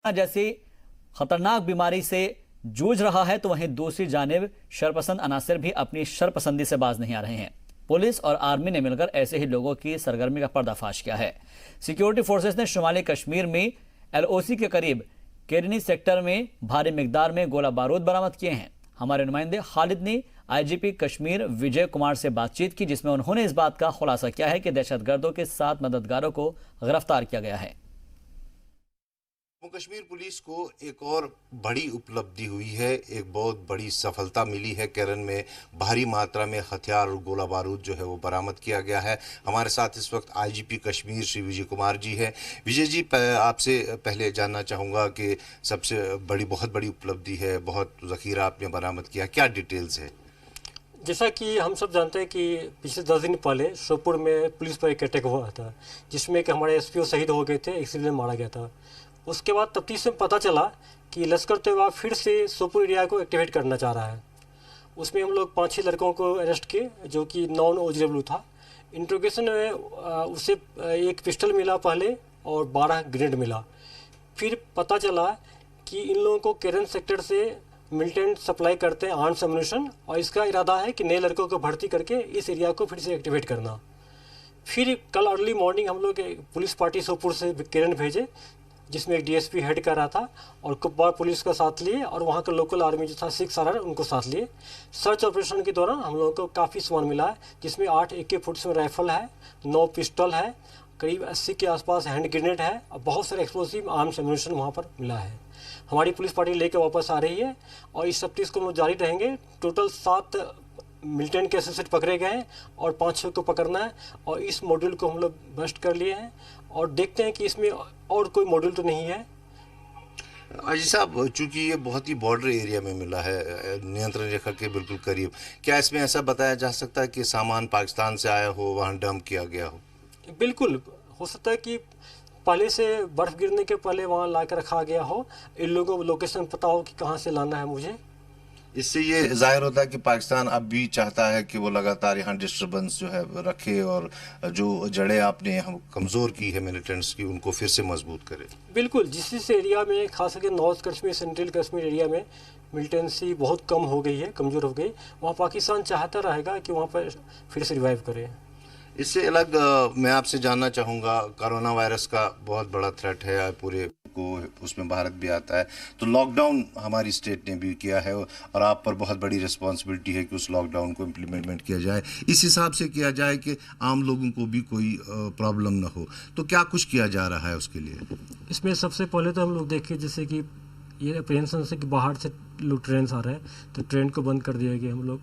जैसी खतरनाक बीमारी से जूझ रहा है, तो वहीं दूसरी जानिब शरपसंद अनासिर भी अपनी शरपसंदी से बाज नहीं आ रहे हैं। पुलिस और आर्मी ने मिलकर ऐसे ही लोगों की सरगर्मी का पर्दाफाश किया है। सिक्योरिटी फोर्सेस ने शुमाली कश्मीर में LOC के करीब केरनी सेक्टर में भारी मिकदार में गोला बारूद बरामद किए हैं। हमारे नुमाइंदे खालिद ने IGP कश्मीर विजय कुमार से बातचीत की, जिसमें उन्होंने इस बात का खुलासा किया है कि दहशतगर्दों के 7 मददगारों को गिरफ्तार किया गया है। जम्मू कश्मीर पुलिस को एक और बड़ी उपलब्धि हुई है, एक बहुत बड़ी सफलता मिली है। केरन में भारी मात्रा में हथियार और गोला बारूद जो है वो बरामद किया गया है। हमारे साथ इस वक्त IGP कश्मीर श्री विजय कुमार जी हैं। विजय जी, आपसे पहले जानना चाहूँगा कि सबसे बहुत बड़ी उपलब्धि है, बहुत ज़ख़ीरा आपने बरामद किया, क्या डिटेल्स है? जैसा कि हम सब जानते हैं कि पिछले 10 दिन पहले शोपुर में पुलिस पर एक अटैक हुआ था, जिसमें कि हमारे SPO शहीद हो गए थे, एक्सीडेंट में मारा गया था। उसके बाद तफ्तीश में पता चला कि लश्कर तैयबा फिर से सोपुर एरिया को एक्टिवेट करना चाह रहा है। उसमें हम लोग 5-6 लड़कों को अरेस्ट किए, जो कि नॉन OGW था। इंट्रोगेशन में उसे एक पिस्टल मिला पहले और 12 ग्रेनेड मिला। फिर पता चला कि इन लोगों को केरन सेक्टर से मिलिटेंट सप्लाई करते हैं आर्म्स एम्युनिशन, और इसका इरादा है कि नए लड़कों को भर्ती करके इस एरिया को फिर से एक्टिवेट करना। फिर कल अर्ली मॉर्निंग हम लोग पुलिस पार्टी सोपुर से केरन भेजे, जिसमें एक DSP हेड कर रहा था, और कुपवाड़ा पुलिस का साथ लिए, और वहाँ का लोकल आर्मी जो था 6 RR उनको साथ लिए। सर्च ऑपरेशन के दौरान हम लोगों को काफ़ी सामान मिला है, जिसमें 8 AK-47 राइफल है, 9 पिस्टल है, करीब 80 के आसपास हैंड ग्रेनेड है, और बहुत सारे एक्सप्लोसिव आर्म्स एम्युनिशन वहाँ पर मिला है। हमारी पुलिस पार्टी लेकर वापस आ रही है, और इस तफ्तीश को हम लोग जारी रहेंगे। टोटल 7 मिलिटेंट के एसोसिएट पकड़े गए हैं और 5-6 को पकड़ना है, और इस मॉड्यूल को हम लोग बस्ट कर लिए हैं, और देखते हैं कि इसमें और कोई मॉड्यूल तो नहीं है। अजी साहब, चूंकि ये बहुत ही बॉर्डर एरिया में मिला है, नियंत्रण रेखा के बिल्कुल करीब, क्या इसमें ऐसा बताया जा सकता है कि सामान पाकिस्तान से आया हो, वहाँ डंप किया गया हो? बिल्कुल हो सकता है कि पहले से बर्फ़ गिरने के पहले वहाँ ला कर रखा गया हो, इन लोगों को लोकेशन पता हो कि कहाँ से लाना है मुझे। इससे ये जाहिर होता है कि पाकिस्तान अब भी चाहता है कि वो लगातार यहाँ डिस्टर्बेंस जो है रखे, और जो जड़ें आपने हम कमज़ोर की है मिलिटेंट्स की, उनको फिर से मजबूत करे। बिल्कुल, जिस एरिया में खास करके north Kashmir, central Kashmir area में मिलिटेंसी बहुत कम हो गई है, कमज़ोर हो गई, वहाँ पाकिस्तान चाहता रहेगा कि वहाँ पर फिर से रिवाइव करे। इससे अलग मैं आपसे जानना चाहूँगा, कोरोना वायरस का बहुत बड़ा थ्रेट है पूरे को, उसमें भारत भी आता है, तो लॉकडाउन हमारी स्टेट ने भी किया है, और आप पर बहुत बड़ी रिस्पांसिबिलिटी है कि उस लॉकडाउन को इम्प्लीमेंट किया जाए, इस हिसाब से किया जाए कि आम लोगों को भी कोई प्रॉब्लम ना हो। तो क्या कुछ किया जा रहा है उसके लिए? इसमें सबसे पहले तो हम लोग देखें, जैसे कि ये अप्रेंशन से कि बाहर से लोग ट्रेन आ रहे हैं, तो ट्रेन को बंद कर दिया गया हम लोग।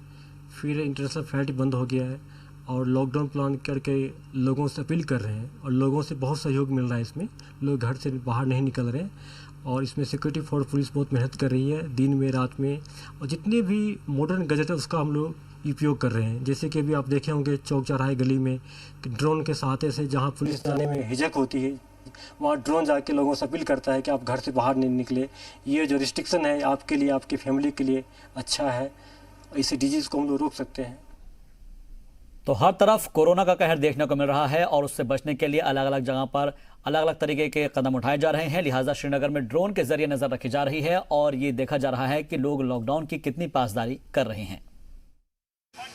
फिर इंटरनेशनल फ्लाइट बंद हो गया है, और लॉकडाउन प्लान करके लोगों से अपील कर रहे हैं, और लोगों से बहुत सहयोग मिल रहा है। इसमें लोग घर से बाहर नहीं निकल रहे हैं, और इसमें सिक्योरिटी फोर्स पुलिस बहुत मेहनत कर रही है, दिन में रात में, और जितने भी मॉडर्न गैजेट है उसका हम लोग उपयोग कर रहे हैं। जैसे कि अभी आप देखे होंगे चौक चौराहे गली में ड्रोन के सहायता से, जहाँ पुलिस जाने में हिचक होती है, वहाँ ड्रोन जाके लोगों से अपील करता है कि आप घर से बाहर नहीं निकले, ये जो रिस्ट्रिक्शन है आपके लिए, आपकी फैमिली के लिए अच्छा है, इसे डिजीज़ को हम लोग रोक सकते हैं। तो हर तरफ कोरोना का कहर देखने को मिल रहा है, और उससे बचने के लिए अलग अलग जगह पर अलग अलग तरीके के कदम उठाए जा रहे हैं। लिहाजा श्रीनगर में ड्रोन के जरिए नजर रखी जा रही है, और ये देखा जा रहा है कि लोग लॉकडाउन की कितनी पासदारी कर रहे हैं।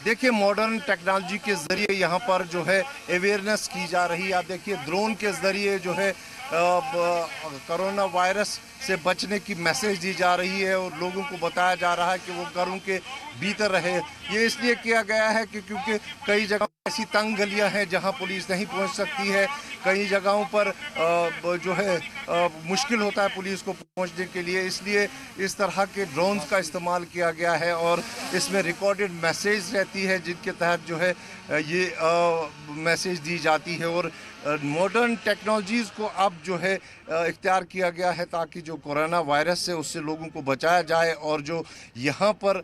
देखिए, मॉडर्न टेक्नोलॉजी के जरिए यहाँ पर जो है अवेयरनेस की जा रही है। आप देखिए, ड्रोन के जरिए जो है कोरोना वायरस से बचने की मैसेज दी जा रही है, और लोगों को बताया जा रहा है कि वो घरों के भीतर रहे। ये इसलिए किया गया है कि क्योंकि कई जगह ऐसी तंग गलियां हैं जहां पुलिस नहीं पहुंच सकती है, कई जगहों पर जो है मुश्किल होता है पुलिस को पहुंचने के लिए, इसलिए इस तरह के ड्रोन्स का इस्तेमाल किया गया है, और इसमें रिकॉर्डेड मैसेज रहती है जिनके तहत जो है ये मैसेज दी जाती है। और मॉडर्न टेक्नोलॉजीज़ को अब जो है इख्तियार किया गया है, ताकि जो कोरोना वायरस से उससे लोगों को बचाया जाए, और जो यहाँ पर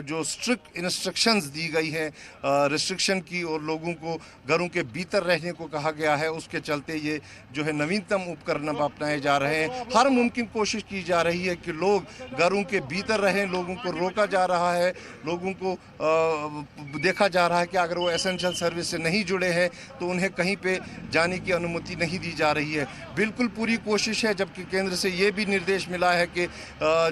जो स्ट्रिक्ट इंस्ट्रक्शंस दी गई हैं रिस्ट्रिक्शन की, और लोगों को घरों के भीतर रहने को कहा गया है, उसके उसके चलते ये जो है नवीनतम उपकरण अपनाए जा रहे हैं। हर मुमकिन कोशिश की जा रही है कि लोग घरों के भीतर रहें, लोगों को रोका जा रहा है, लोगों को देखा जा रहा है कि अगर वो एसेंशियल सर्विस से नहीं जुड़े हैं तो उन्हें कहीं पे जाने की अनुमति नहीं दी जा रही है। बिल्कुल पूरी कोशिश है, जबकि केंद्र से ये भी निर्देश मिला है कि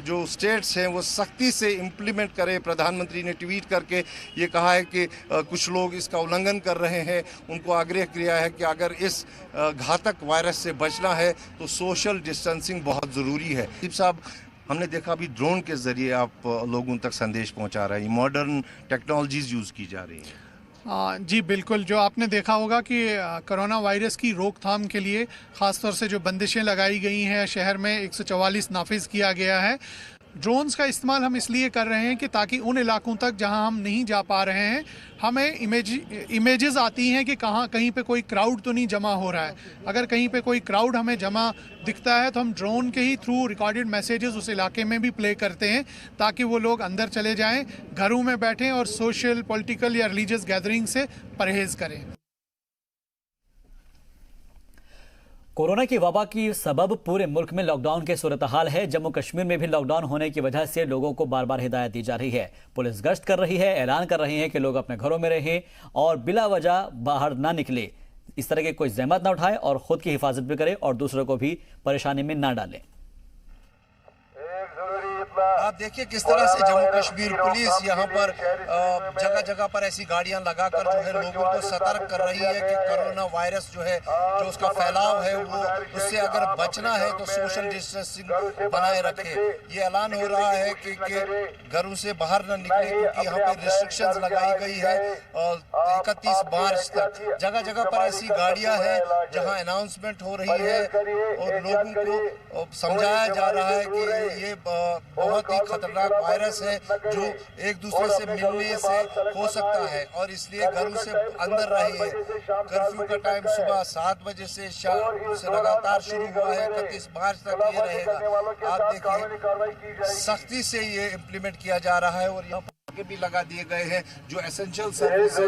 जो स्टेट्स हैं वो सख्ती से इम्प्लीमेंट करें। प्रधानमंत्री ने ट्वीट करके ये कहा है कि कुछ लोग इसका उल्लंघन कर रहे हैं। उनको आग्रह किया है कि अगर इस घातक वायरस से बचना है तो सोशल डिस्टेंसिंग बहुत ज़रूरी है। साहब, हमने देखा अभी ड्रोन के ज़रिए आप लोगों तक संदेश पहुंचा रहे हैं, मॉडर्न टेक्नोलॉजीज़ यूज़ की जा रही हैं। जी बिल्कुल, जो आपने देखा होगा कि कोरोना वायरस की रोकथाम के लिए ख़ासतौर से जो बंदिशें लगाई गई हैं, शहर में 144 नाफिज किया गया है। ड्रोन्स का इस्तेमाल हम इसलिए कर रहे हैं कि ताकि उन इलाकों तक जहां हम नहीं जा पा रहे हैं, हमें इमेजेस आती हैं कि कहीं पे कोई क्राउड तो नहीं जमा हो रहा है। अगर कहीं पे कोई क्राउड हमें जमा दिखता है तो हम ड्रोन के ही थ्रू रिकॉर्डेड मैसेजेस उस इलाके में भी प्ले करते हैं ताकि वो लोग अंदर चले जाएं, घरों में बैठें और सोशल, पॉलिटिकल या रिलीजियस गैदरिंग से परहेज़ करें। कोरोना की वबा की सबब पूरे मुल्क में लॉकडाउन के सूरत हाल है। जम्मू कश्मीर में भी लॉकडाउन होने की वजह से लोगों को बार बार हिदायत दी जा रही है। पुलिस गश्त कर रही है, ऐलान कर रही है कि लोग अपने घरों में रहें और बिला वजह बाहर ना निकले, इस तरह की कोई जहमत ना उठाए और खुद की हिफाजत भी करें और दूसरों को भी परेशानी में ना डालें। आप देखिए किस तरह से जम्मू कश्मीर पुलिस यहाँ पर जगह जगह पर ऐसी गाड़ियां लगाकर जो है लोगों को सतर्क कर रही है कि कोरोना वायरस जो है, जो उसका फैलाव है, वो उससे अगर बचना है तो सोशल डिस्टेंसिंग बनाए रखें। ये ऐलान हो रहा है कि घरों से बाहर न निकले क्योंकि यहाँ पे रिस्ट्रिक्शंस लगाई गई है 31 मार्च तक। जगह जगह पर ऐसी गाड़ियां हैं जहाँ अनाउंसमेंट हो रही है और लोगों को समझाया जा रहा है कि ये बहुत ही खतरनाक वायरस है जो एक दूसरे से मिलने से हो सकता है और इसलिए घरों से अंदर रहिए। कर्फ्यू का टाइम सुबह 7 बजे से शाम से लगातार शुरू हुआ है, 31 मार्च तक ये रहेगा। आप देखिए सख्ती से ये इम्प्लीमेंट किया जा रहा है और यहाँ के भी लगा दिए गए हैं। जो एसेंशियल सर्विस है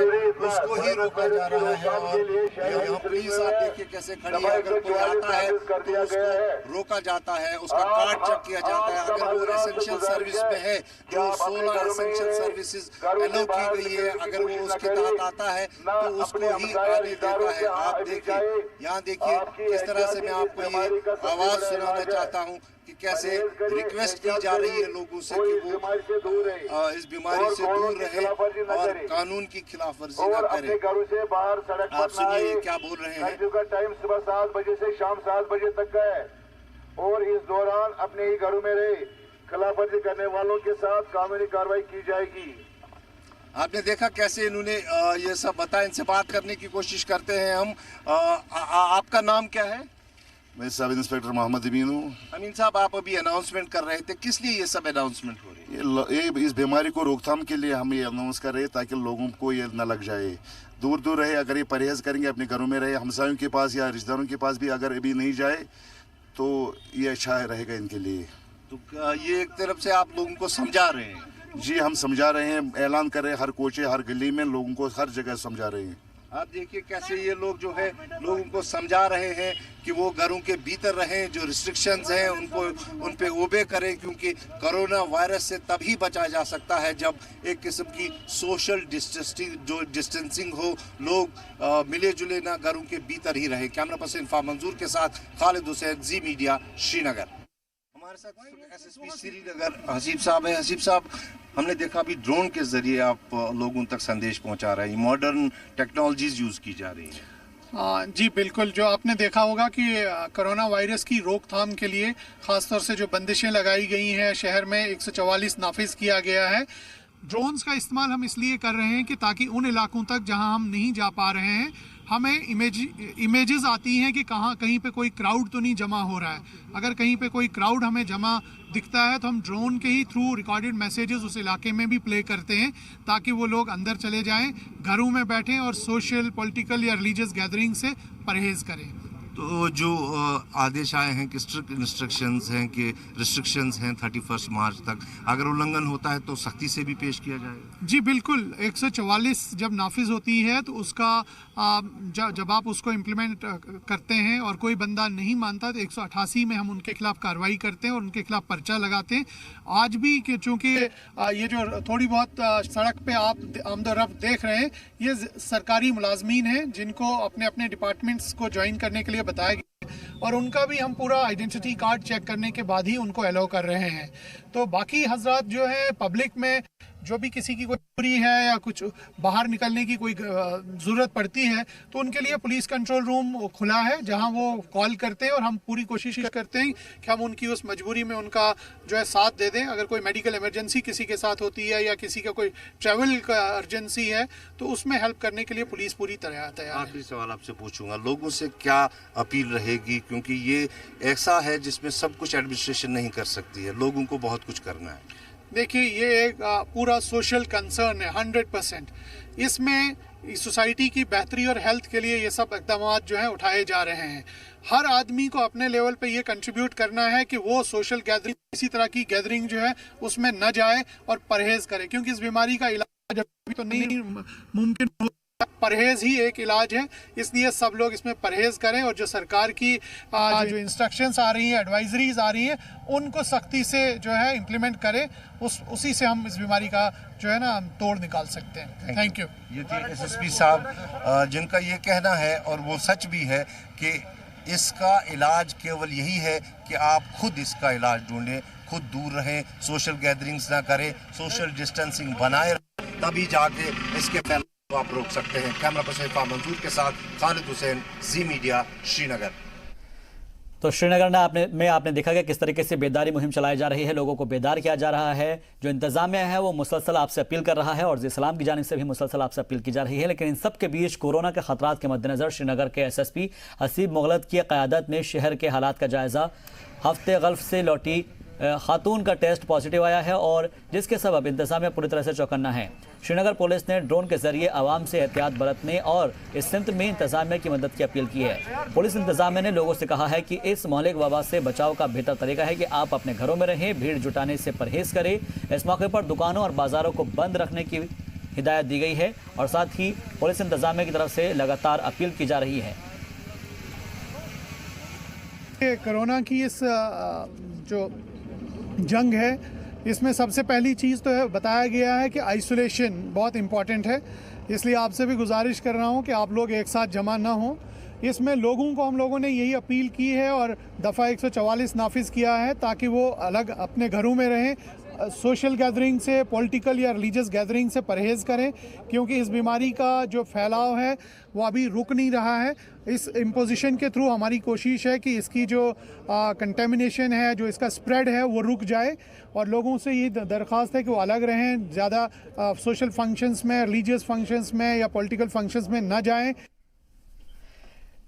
उसको ही रोका जा रहा है और यहाँ पुलिस आप देखिए कैसे खड़ी है। अगर कोई आता है तो उसको रोका जाता है, उसका कार्ड चेक किया जाता है। अगर वो एसेंशियल सर्विस में है, जो 16 एसेंशियल सर्विसेज अलाउ की गई है, अगर वो उसके तहत आता है तो उसको ही आने देता है। आप देखिए यहाँ देखिए किस तरह से मैं आपको ये आवाज सुनाना चाहता हूँ कि कैसे रिक्वेस्ट की जा रही है लोगों से कि वो इस बीमारी से दूर रहे और कानून की खिलाफ वर्जी न करें। आप सुनिए क्या बोल रहे हैं। कर्फ्यू का टाइम सुबह 7 बजे से शाम 7 बजे तक का है और इस दौरान अपने ही घरों में रहे, खिलाफ वर्जी करने वालों के साथ कानूनी कार्रवाई की जाएगी। आपने देखा कैसे इन्होंने ये सब बताया। इनसे बात करने की कोशिश करते हैं हम। आपका नाम क्या है? मैं सब इंस्पेक्टर मोहम्मद अमीन हूँ। अमीन साहब, आप अभी अनाउंसमेंट कर रहे थे, किस लिए ये सब अनाउंसमेंट हो रही है? ये इस बीमारी को रोकथाम के लिए हम ये अनाउंस कर रहे हैं ताकि लोगों को ये न लग जाए। दूर दूर रहे, अगर ये परहेज करेंगे, अपने घरों में रहे, हमसायों के पास या रिश्तेदारों के पास भी अगर अभी नहीं जाए तो ये अच्छा रहेगा इनके लिए। तो ये एक तरफ से आप लोगों को समझा रहे हैं? जी, हम समझा रहे हैं, ऐलान कर रहे हैं, हर कोचे हर गली में लोगों को हर जगह समझा रहे हैं। आप देखिए कैसे ये लोग जो है लोगों को समझा रहे हैं कि वो घरों के भीतर रहें, जो रिस्ट्रिक्शंस हैं उन पे ओबे करें क्योंकि कोरोना वायरस से तभी बचा जा सकता है जब एक किस्म की सोशल डिस्टेंसिंग हो, लोग मिले जुले ना घरों के भीतर ही रहे। कैमरा पर्सन इरफान मंजूर के साथ खालिद हुसैन, जी मीडिया, श्रीनगर। हमारे साथ एसएसपी श्रीनगर हसीब साहब है। हसीब साहब, हमने देखा अभी ड्रोन के जरिए आप लोगों तक संदेश पहुंचा रहे हैं, मॉडर्न टेक्नोलॉजीज यूज की जा रही हैं। जी बिल्कुल, जो आपने देखा होगा कि कोरोना वायरस की रोकथाम के लिए ख़ासतौर से जो बंदिशें लगाई गई हैं, शहर में 144 नाफिज किया गया है। ड्रोन्स का इस्तेमाल हम इसलिए कर रहे हैं कि ताकि उन इलाकों तक जहां हम नहीं जा पा रहे हैं, हमें इमेजेस आती हैं कि कहीं पे कोई क्राउड तो नहीं जमा हो रहा है। अगर कहीं पे कोई क्राउड हमें जमा दिखता है तो हम ड्रोन के ही थ्रू रिकॉर्डेड मैसेजेस उस इलाके में भी प्ले करते हैं ताकि वो लोग अंदर चले जाएं, घरों में बैठें और सोशल, पॉलिटिकल या रिलीजियस गैदरिंग से परहेज़ करें। तो जो आदेश आए हैं कि स्ट्रिक्ट इंस्ट्रक्शंस हैं कि रिस्ट्रिक्शंस हैं 31 मार्च तक, अगर उल्लंघन होता है तो सख्ती से भी पेश किया जाएगा? जी बिल्कुल, 144 जब नाफिज होती है तो उसका जब आप उसको इम्प्लीमेंट करते हैं और कोई बंदा नहीं मानता तो 188 में हम उनके खिलाफ कार्रवाई करते हैं और उनके खिलाफ पर्चा लगाते हैं। आज भी चूँकि ये जो थोड़ी बहुत सड़क पे आप आमदोरफ्त देख रहे हैं, ये सरकारी मुलाजमीन हैं जिनको अपने अपने डिपार्टमेंट्स को ज्वाइन करने के लिए बताया गया और उनका भी हम पूरा आइडेंटिटी कार्ड चेक करने के बाद ही उनको अलाउ कर रहे हैं। तो बाकी हजरात जो है पब्लिक में जो भी किसी की कोई पूरी है या कुछ बाहर निकलने की कोई ज़रूरत पड़ती है तो उनके लिए पुलिस कंट्रोल रूम खुला है जहां वो कॉल करते हैं और हम पूरी कोशिश करते हैं कि हम उनकी उस मजबूरी में उनका जो है साथ दे दें। अगर कोई मेडिकल इमरजेंसी किसी के साथ होती है या किसी का कोई ट्रैवल का अर्जेंसी है तो उसमें हेल्प करने के लिए पुलिस पूरी तरह तैयार है। आखिरी सवाल आपसे पूछूंगा, लोगों से क्या अपील रहेगी, क्योंकि ये ऐसा है जिसमें सब कुछ एडमिनिस्ट्रेशन नहीं कर सकती है, लोगों को बहुत कुछ करना है। देखिए ये एक पूरा सोशल कंसर्न है 100%। इसमें सोसाइटी की बेहतरी और हेल्थ के लिए ये सब इकदाम जो हैं उठाए जा रहे हैं। हर आदमी को अपने लेवल पे ये कंट्रीब्यूट करना है कि वो सोशल गैदरिंग, इसी तरह की गैदरिंग जो है उसमें न जाए और परहेज करे, क्योंकि इस बीमारी का इलाज अभी तो नहीं मुमकिन, परहेज ही एक इलाज है। इसलिए सब लोग इसमें परहेज करें और जो सरकार की जो इंस्ट्रक्शंस आ रही हैं, एडवाइजरीज आ रही हैं, उनको सख्ती से जो है इम्प्लीमेंट करें। उसी से हम इस बीमारी का जो है ना तोड़ निकाल सकते हैं। Thank you. ये थे एसएसपी साहब जिनका ये कहना है और वो सच भी है कि इसका इलाज केवल यही है कि आप खुद इसका इलाज ढूंढें, खुद दूर रहें, सोशल गैदरिंग्स ना करें, सोशल डिस्टेंसिंग बनाए रखें, तभी जाके इसके फैलाव आप रोक सकते हैं। कैमरा पर्सन इरफान मंसूर के साथ खालिद हुसैन, जी मीडिया, श्रीनगर। तो श्रीनगर में आपने देखा कि किस तरीके से बेदारी मुहिम चलाई जा रही है, लोगों को बेदार किया जा रहा है। जो इंतजामिया है वो मुसलसल आपसे अपील कर रहा है और इस्लाम की जानिब से भी मुसलसल आपसे अपील की जा रही है। लेकिन इन सब के बीच कोरोना के खतरात के मद्देनजर श्रीनगर के एसएसपी हसीब मुगलत की क़यादत में शहर के हालात का जायजा। हफ्ते गल्फ से लौटी खातून का टेस्ट पॉजिटिव आया है और जिसके सबब इंतजामिया पूरी तरह से चौकन्ना है। श्रीनगर पुलिस ने ड्रोन के जरिए आवाम से एहतियात बरतने और इस सिमत में इंतजामिया की मदद की अपील की है। पुलिस इंतजामिया ने लोगों से कहा है कि इस महलिक वबा से बचाव का बेहतर तरीका है कि आप अपने घरों में रहें, भीड़ जुटाने से परहेज करें। इस मौके पर दुकानों और बाजारों को बंद रखने की हिदायत दी गई है और साथ ही पुलिस इंतजामिया की तरफ से लगातार अपील की जा रही है। कोरोना की इस जो जंग है इसमें सबसे पहली चीज़ तो है बताया गया है कि आइसोलेशन बहुत इम्पॉर्टेंट है। इसलिए आपसे भी गुजारिश कर रहा हूँ कि आप लोग एक साथ जमा ना हों। इसमें लोगों को हम लोगों ने यही अपील की है और दफ़ा 144 नाफिज किया है ताकि वो अलग अपने घरों में रहें, सोशल गैदरिंग से, पॉलिटिकल या रिलीजियस गैदरिंग से परहेज़ करें, क्योंकि इस बीमारी का जो फैलाव है वो अभी रुक नहीं रहा है। इस इम्पोजिशन के थ्रू हमारी कोशिश है कि इसकी जो कंटेमिनेशन है, जो इसका स्प्रेड है वो रुक जाए और लोगों से ये दरख्वास्त है कि वो अलग रहें, ज़्यादा सोशल फंक्शंस में, रिलीजियस फंक्शंस में या पॉलिटिकल फंक्शंस में न जाएं।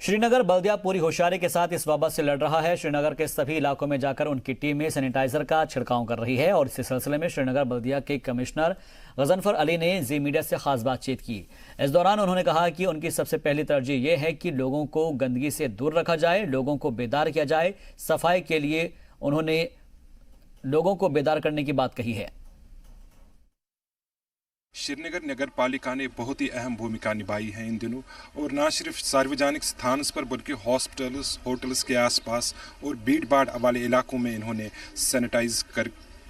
श्रीनगर बल्दिया पूरी होशियारी के साथ इस वबा से लड़ रहा है। श्रीनगर के सभी इलाकों में जाकर उनकी टीमें सैनिटाइजर का छिड़काव कर रही है और इसी सिलसिले में श्रीनगर बल्दिया के कमिश्नर गजनफर अली ने जी मीडिया से खास बातचीत की। इस दौरान उन्होंने कहा कि उनकी सबसे पहली तरजीह ये है कि लोगों को गंदगी से दूर रखा जाए, लोगों को बेदार किया जाए। सफाई के लिए उन्होंने लोगों को बेदार करने की बात कही है। श्रीनगर नगर पालिका ने बहुत ही अहम भूमिका निभाई है इन दिनों, और न सिर्फ सार्वजनिक स्थानों पर बल्कि हॉस्पिटल्स, होटल्स के आसपास और भीड़ भाड़ वाले इलाकों में इन्होंने सैनिटाइज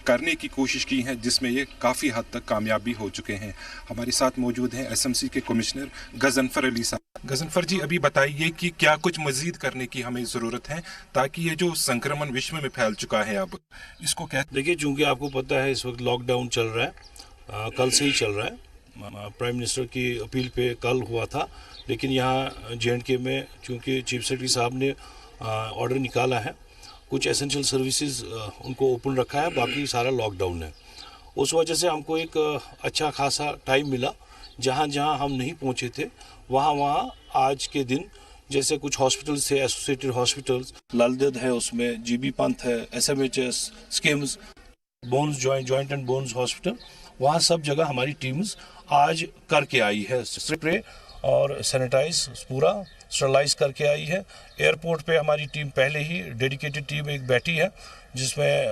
करने की कोशिश की है, जिसमें ये काफ़ी हद तक कामयाबी हो चुके हैं। हमारे साथ मौजूद हैं एसएमसी के कमिश्नर गजनफर अली साहब। गजनफर जी, अभी बताइए कि क्या कुछ मजीद करने की हमें ज़रूरत है ताकि ये जो संक्रमण विश्व में फैल चुका है अब इसको क्या? देखिए, चूँकि आपको पता है इस वक्त लॉकडाउन चल रहा है, कल से ही चल रहा है। प्राइम मिनिस्टर की अपील पे कल हुआ था, लेकिन यहाँ JNK में चूँकि चीफ सेक्रेटरी साहब ने ऑर्डर निकाला है, कुछ एसेंशियल सर्विसेज उनको ओपन रखा है, बाकी सारा लॉकडाउन है। उस वजह से हमको एक अच्छा खासा टाइम मिला। जहाँ जहाँ हम नहीं पहुँचे थे वहाँ आज के दिन जैसे कुछ हॉस्पिटल्स थे, एसोसिएटेड हॉस्पिटल्स, लालदेद है, उसमें GB पंथ है, SMHS, schemes, bones joint and bones hospital, वहाँ सब जगह हमारी टीम्स आज करके आई है स्प्रे और सैनिटाइज पूरा स्टरलाइज करके आई है। एयरपोर्ट पे हमारी टीम पहले ही डेडिकेटेड टीम एक बैठी है, जिसमें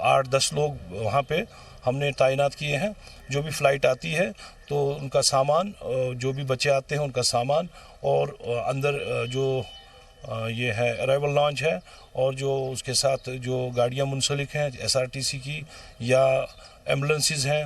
8-10 लोग वहाँ पे हमने तैनात किए हैं। जो भी फ़्लाइट आती है तो उनका सामान, जो भी बच्चे आते हैं उनका सामान, और अंदर जो ये है अराइवल लॉन्च है, और जो उसके साथ जो गाड़ियाँ मुंसलिक हैं SRTC की या एम्बुलेंसेस हैं,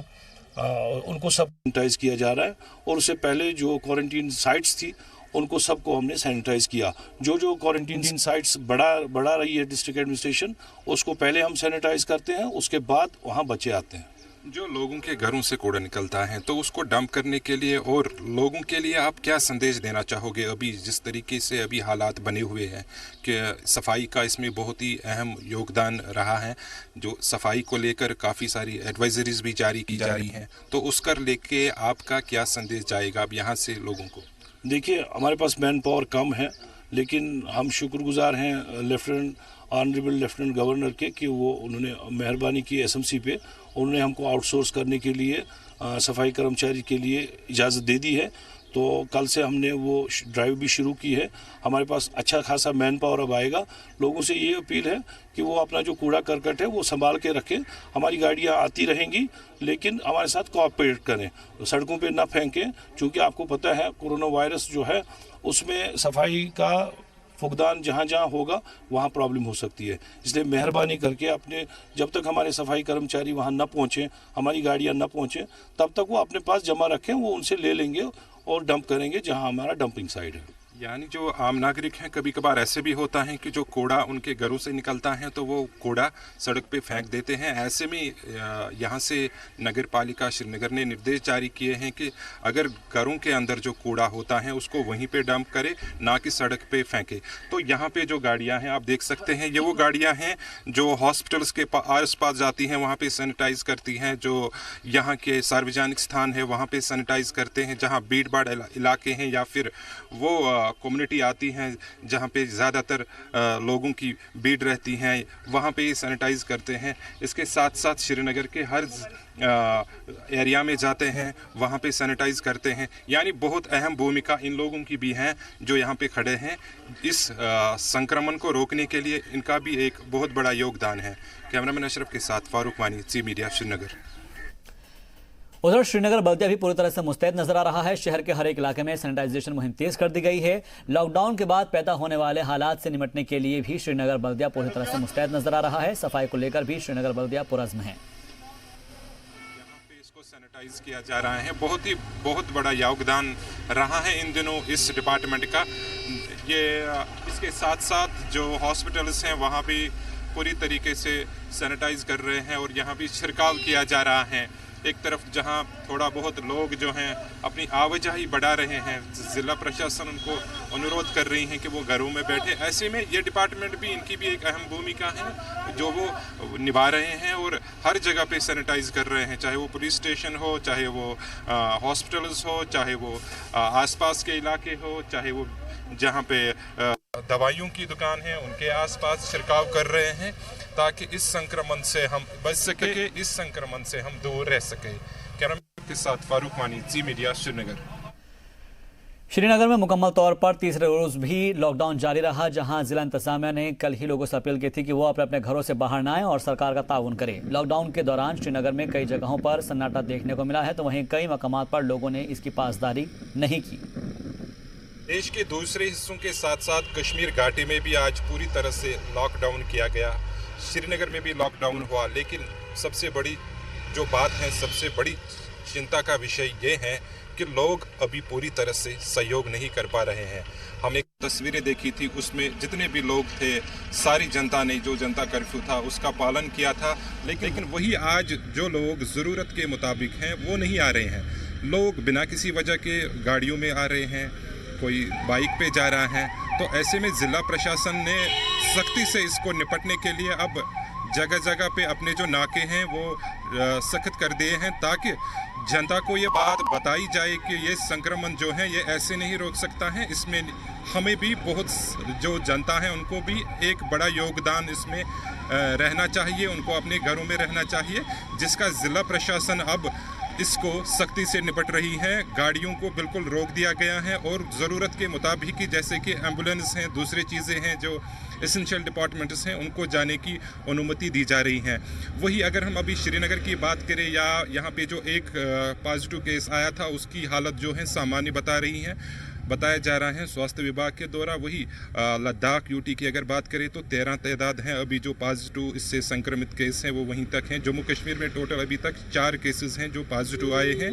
उनको सब सैनिटाइज किया जा रहा है। और उससे पहले जो क्वारंटीन साइट्स थी उनको सबको हमने सैनिटाइज किया। जो क्वारंटीन साइट्स बढ़ा रही है डिस्ट्रिक्ट एडमिनिस्ट्रेशन, उसको पहले हम सैनिटाइज करते हैं, उसके बाद वहाँ बच्चे आते हैं। जो लोगों के घरों से कूड़ा निकलता है तो उसको डंप करने के लिए और लोगों के लिए आप क्या संदेश देना चाहोगे? अभी जिस तरीके से अभी हालात बने हुए हैं कि सफाई का इसमें बहुत ही अहम योगदान रहा है, जो सफाई को लेकर काफ़ी सारी एडवाइजरीज भी जारी की जा रही हैं, तो उसका लेके आपका क्या संदेश जाएगा अब यहाँ से लोगों को? देखिए, हमारे पास मैन पावर कम है, लेकिन हम शुक्रगुजार हैं ऑनरेबल लेफ्टिनेंट गवर्नर के कि वो उन्होंने मेहरबानी की SMC पे, उन्होंने हमको आउटसोर्स करने के लिए सफाई कर्मचारी के लिए इजाज़त दे दी है। तो कल से हमने वो ड्राइव भी शुरू की है। हमारे पास अच्छा खासा मैन पावर अब आएगा। लोगों से ये अपील है कि वो अपना जो कूड़ा करकट है वो संभाल के रखें। हमारी गाड़ियाँ आती रहेंगी, लेकिन हमारे साथ कोऑपरेट करें, सड़कों पे ना फेंकें, क्योंकि आपको पता है कोरोना वायरस जो है उसमें सफाई का फुकदान जहाँ जहाँ होगा वहाँ प्रॉब्लम हो सकती है। इसलिए मेहरबानी करके अपने, जब तक हमारे सफाई कर्मचारी वहाँ न पहुँचें, हमारी गाड़ियाँ न पहुँचें, तब तक वो अपने पास जमा रखें, वो उनसे ले लेंगे और डंप करेंगे जहाँ हमारा डंपिंग साइड है। यानी जो आम नागरिक हैं, कभी कभार ऐसे भी होता है कि जो कूड़ा उनके घरों से निकलता है तो वो कूड़ा सड़क पे फेंक देते हैं। ऐसे में यहाँ से नगर पालिका श्रीनगर ने निर्देश जारी किए हैं कि अगर घरों के अंदर जो कूड़ा होता है उसको वहीं पे डंप करे, ना कि सड़क पे फेंके। तो यहाँ पे जो गाड़ियाँ हैं आप देख सकते हैं, ये वो गाड़ियाँ हैं जो हॉस्पिटल्स के आस पास जाती हैं, वहाँ पे सैनिटाइज करती हैं। जो यहाँ के सार्वजनिक स्थान है वहाँ पे सैनिटाइज करते हैं। जहाँ भीड़ भाड़ इलाके हैं या फिर वो कम्युनिटी आती हैं जहाँ पे ज़्यादातर लोगों की भीड़ रहती हैं, वहाँ पे ये सैनिटाइज करते हैं। इसके साथ साथ श्रीनगर के हर एरिया में जाते हैं, वहाँ पे सैनिटाइज करते हैं। यानी बहुत अहम भूमिका इन लोगों की भी है जो यहाँ पे खड़े हैं। इस संक्रमण को रोकने के लिए इनका भी एक बहुत बड़ा योगदान है। कैमरामैन अशरफ के साथ फारूक वानी, जी मीडिया, श्रीनगर। उधर श्रीनगर बल्दिया भी पूरी तरह से मुस्तैद नजर आ रहा है। शहर के हर एक इलाके में सैनिटाइजेशन मुहिम तेज कर दी गई है। लॉकडाउन के बाद पैदा होने वाले हालात से निपटने के लिए भी श्रीनगर बल्दिया पूरी तरह से मुस्तैद नजर आ रहा है। सफाई को लेकर भी श्रीनगर बल्दिया पुरज़्म है। इसको सैनिटाइज किया जा रहा है। बहुत बड़ा योगदान रहा है इन दिनों इस डिपार्टमेंट का। ये इसके साथ साथ जो हॉस्पिटल्स हैं वहाँ भी पूरी तरीके से सैनिटाइज कर रहे हैं और यहाँ भी छिड़काव किया जा रहा है। एक तरफ जहां थोड़ा बहुत लोग जो हैं अपनी आवाजाही बढ़ा रहे हैं, ज़िला प्रशासन उनको अनुरोध कर रही है कि वो घरों में बैठे। ऐसे में ये डिपार्टमेंट भी, इनकी भी एक अहम भूमिका है जो वो निभा रहे हैं और हर जगह पे सैनिटाइज कर रहे हैं, चाहे वो पुलिस स्टेशन हो, चाहे वो हॉस्पिटल्स हो, चाहे वो आसपास के इलाके हो, चाहे वो जहाँ पे दवाइयों की दुकान है उनके आसपास छिड़काव कर रहे हैं ताकि इस संक्रमण से हम बच सके, इस संक्रमण से हम दूर रह सके। कैमरामैन के साथ फारूक वानी, जी मीडिया, श्रीनगर। श्रीनगर में मुकम्मल तौर पर तीसरे रोज भी लॉकडाउन जारी रहा, जहां जिला इंतजामिया ने कल ही लोगों से अपील की थी कि वो अपने अपने घरों से बाहर न आएं और सरकार का ताउन करें। लॉकडाउन के दौरान श्रीनगर में कई जगहों पर सन्नाटा देखने को मिला है, तो वहीं कई मकामात पर लोगों ने इसकी पासदारी नहीं की। देश के दूसरे हिस्सों के साथ साथ कश्मीर घाटी में भी आज पूरी तरह से लॉकडाउन किया गया। श्रीनगर में भी लॉकडाउन हुआ, लेकिन सबसे बड़ी जो बात है, सबसे बड़ी चिंता का विषय ये है कि लोग अभी पूरी तरह से सहयोग नहीं कर पा रहे हैं। हमने तस्वीरें देखी थी, उसमें जितने भी लोग थे, सारी जनता ने जो जनता कर्फ्यू था उसका पालन किया था, लेकिन वही आज जो लोग ज़रूरत के मुताबिक हैं वो नहीं आ रहे हैं। लोग बिना किसी वजह के गाड़ियों में आ रहे हैं, कोई बाइक पे जा रहा है। तो ऐसे में ज़िला प्रशासन ने सख्ती से इसको निपटने के लिए अब जगह जगह पे अपने जो नाके हैं वो सख्त कर दिए हैं, ताकि जनता को ये बात बताई जाए कि ये संक्रमण जो है ये ऐसे नहीं रोक सकता है। इसमें हमें भी बहुत, जो जनता है उनको भी एक बड़ा योगदान इसमें रहना चाहिए, उनको अपने घरों में रहना चाहिए, जिसका ज़िला प्रशासन अब इसको सख्ती से निपट रही है। गाड़ियों को बिल्कुल रोक दिया गया है और ज़रूरत के मुताबिक ही, जैसे कि एम्बुलेंस हैं, दूसरी चीज़ें हैं जो एसेंशियल डिपार्टमेंट्स हैं, उनको जाने की अनुमति दी जा रही है। वही अगर हम अभी श्रीनगर की बात करें, या यहाँ पे जो एक पॉजिटिव केस आया था उसकी हालत जो है सामान्य बताया जा रहा है स्वास्थ्य विभाग के द्वारा। वही लद्दाख यूटी की अगर बात करें तो 13 तादाद हैं अभी जो पॉजिटिव इससे संक्रमित केस हैं वो वहीं तक हैं। जम्मू कश्मीर में टोटल अभी तक 4 केसेस हैं जो पॉजिटिव आए हैं।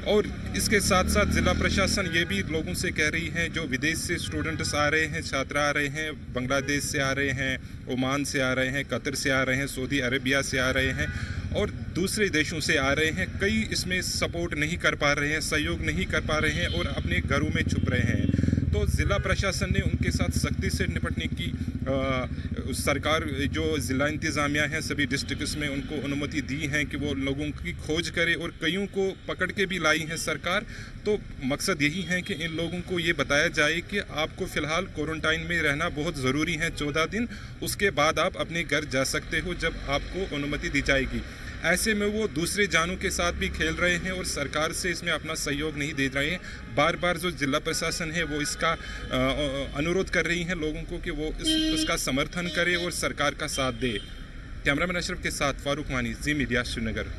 और इसके साथ साथ ज़िला प्रशासन ये भी लोगों से कह रही है, जो विदेश से स्टूडेंट्स आ रहे हैं, छात्र आ रहे हैं, बांग्लादेश से आ रहे हैं, ओमान से आ रहे हैं, कतर से आ रहे हैं, सऊदी अरेबिया से आ रहे हैं और दूसरे देशों से आ रहे हैं, कई इसमें सपोर्ट नहीं कर पा रहे हैं, सहयोग नहीं कर पा रहे हैं और अपने घरों में छुप रहे हैं। तो ज़िला प्रशासन ने उनके साथ सख्ती से निपटने की सरकार जो ज़िला इंतज़ामिया है सभी डिस्ट्रिक्ट्स में उनको अनुमति दी है कि वो लोगों की खोज करे और कईयों को पकड़ के भी लाई है सरकार। तो मकसद यही है कि इन लोगों को ये बताया जाए कि आपको फ़िलहाल क्वारंटाइन में रहना बहुत ज़रूरी है 14 दिन, उसके बाद आप अपने घर जा सकते हो जब आपको अनुमति दी जाएगी। ऐसे में वो दूसरे जानों के साथ भी खेल रहे हैं और सरकार से इसमें अपना सहयोग नहीं दे रहे हैं। बार बार जो जिला प्रशासन है वो इसका अनुरोध कर रही है लोगों को कि वो इसका समर्थन करे और सरकार का साथ दे। कैमरामैन अशरफ के साथ फारूक मानी, जी मीडिया, श्रीनगर।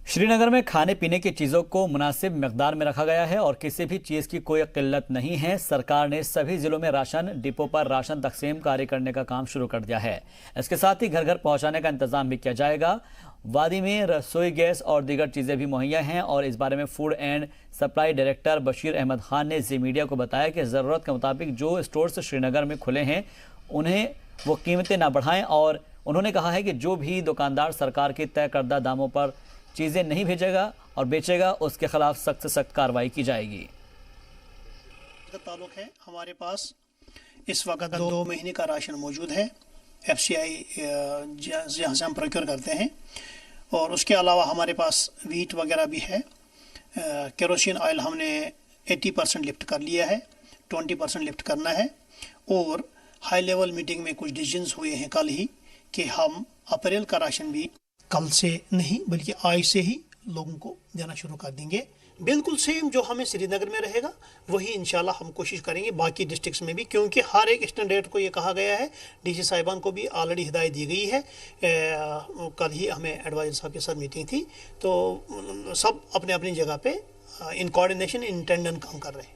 श्रीनगर में खाने पीने की चीज़ों को मुनासिब मिकदार में रखा गया है और किसी भी चीज़ की कोई किल्लत नहीं है। सरकार ने सभी जिलों में राशन डिपो पर राशन तकसीम कार्य करने का काम शुरू कर दिया है। इसके साथ ही घर घर पहुंचाने का इंतजाम भी किया जाएगा। वादी में रसोई गैस और दीगर चीज़ें भी मुहैया हैं और इस बारे में food and supply director Bashir Ahmad Khan ने जी मीडिया को बताया कि ज़रूरत के मुताबिक जो स्टोर्स श्रीनगर में खुले हैं उन्हें वो कीमतें ना बढ़ाएं और उन्होंने कहा है कि जो भी दुकानदार सरकार के तय करदा दामों पर चीज़ें नहीं भेजेगा और बेचेगा उसके खिलाफ सख्त से सख्त कार्रवाई की जाएगी। ताल्लुक है, हमारे पास इस वक्त 2 महीने का राशन मौजूद है FCI जहाँ से हम प्रोक्योर करते हैं और उसके अलावा हमारे पास वीट वगैरह भी है। केरोसिन ऑयल हमने 80% लिफ्ट कर लिया है, 20% लिफ्ट करना है और हाई लेवल मीटिंग में कुछ डिसीजंस हुए हैं कल ही कि हम अप्रैल का राशन भी कल से नहीं बल्कि आज से ही लोगों को देना शुरू कर देंगे। बिल्कुल सेम जो हमें श्रीनगर में रहेगा वही इंशाल्लाह हम कोशिश करेंगे बाकी डिस्ट्रिक्ट्स में भी, क्योंकि हर एक स्टैंडर्ड को ये कहा गया है, DC साहिबान को भी ऑलरेडी हिदायत दी गई है। कल ही हमें एडवाइजर साहब के साथ मीटिंग थी तो सब अपने अपनी जगह पे इन कोऑर्डिनेशन इन टेंडन काम कर रहे हैं।